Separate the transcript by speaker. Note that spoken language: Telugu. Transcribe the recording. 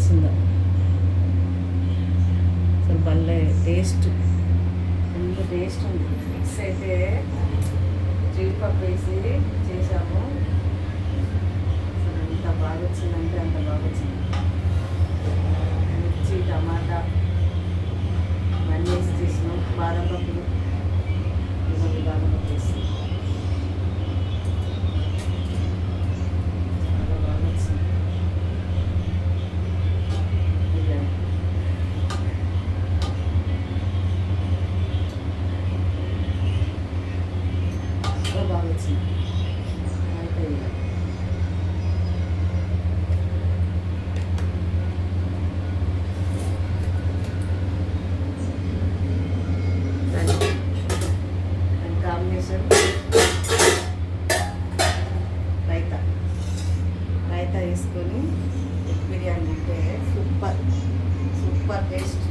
Speaker 1: వచ్చిందో అసలు భలే టేస్ట్, ఫుల్ టేస్ట్ ఉంది. మిక్స్ అయితే జీడిపప్పు వేసి చేసాము, అసలు ఎంత బాగా వచ్చిందంటే అంత బాగా వచ్చింది. మిర్చి, టమాటా ఇవన్నీ వేసి చేసినాం. బాదం పప్పులు ఇవన్నీ బాదం పప్పు వేసి చాలా బాగా వచ్చింది. బిర్యానీ చాలా బాగా వచ్చింది. అయితే కాంబినేషన్ రైతా రైతా వేసుకొని బిర్యానీ అంటే సూపర్ సూపర్ టేస్ట్.